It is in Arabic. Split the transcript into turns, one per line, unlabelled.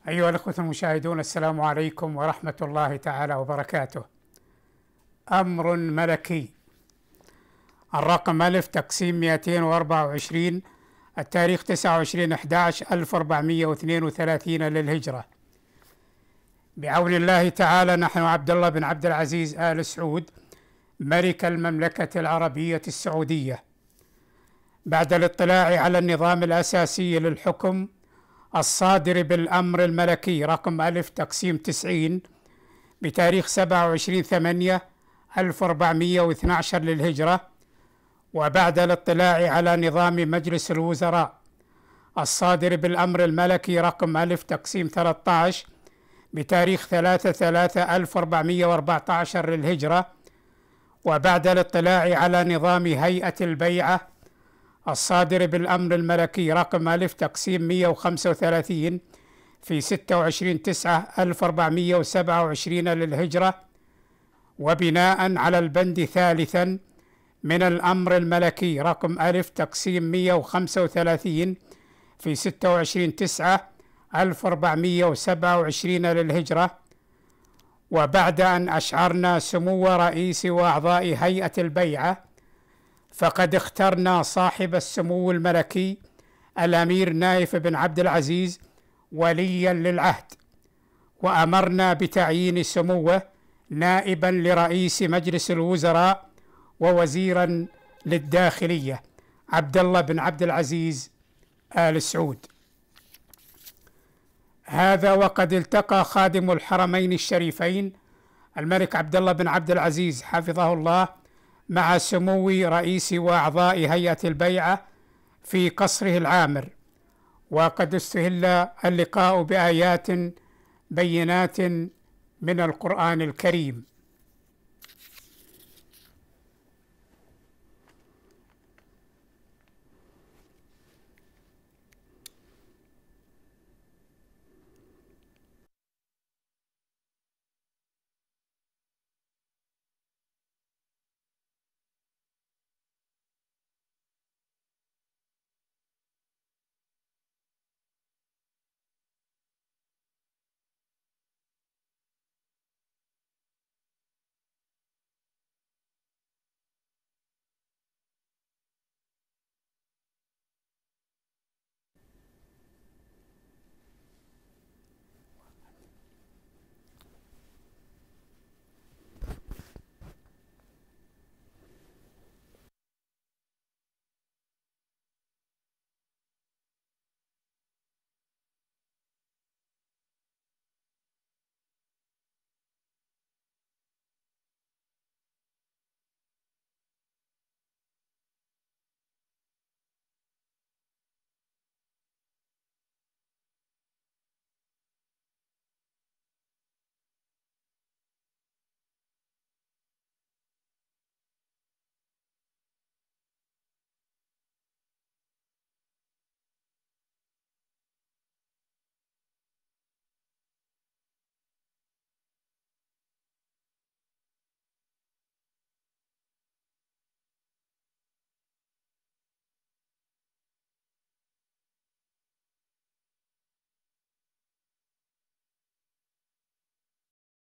أيها الأخوة المشاهدون، السلام عليكم ورحمة الله تعالى وبركاته. أمر ملكي. الرقم ألف تقسيم 224، التاريخ 29/11/1432 للهجرة. بعون الله تعالى نحن عبد الله بن عبد العزيز آل سعود ملك المملكة العربية السعودية، بعد الاطلاع على النظام الأساسي للحكم الصادر بالأمر الملكي رقم ألف تقسيم 90 بتاريخ 27/8/1412 للهجرة، وبعد الاطلاع على نظام مجلس الوزراء الصادر بالأمر الملكي رقم ألف تقسيم 13 بتاريخ 3/3/1414 للهجرة، وبعد الاطلاع على نظام هيئة البيعة الصادر بالأمر الملكي رقم ألف تقسيم 135 في 26/9/1427 للهجرة، وبناء على البند ثالثا من الأمر الملكي رقم ألف تقسيم 135 في 26/9/1427 للهجرة، وبعد أن أشعرنا سمو رئيس وأعضاء هيئة البيعة، فقد اخترنا صاحب السمو الملكي الأمير نايف بن عبد العزيز وليا للعهد، وأمرنا بتعيين سموه نائبا لرئيس مجلس الوزراء ووزيرا للداخلية عبد الله بن عبد العزيز آل سعود. هذا وقد التقى خادم الحرمين الشريفين الملك عبد الله بن عبد العزيز حفظه الله مع سمو رئيس وأعضاء هيئة البيعة في قصره العامر، وقد استهل اللقاء بآيات بينات من القرآن الكريم.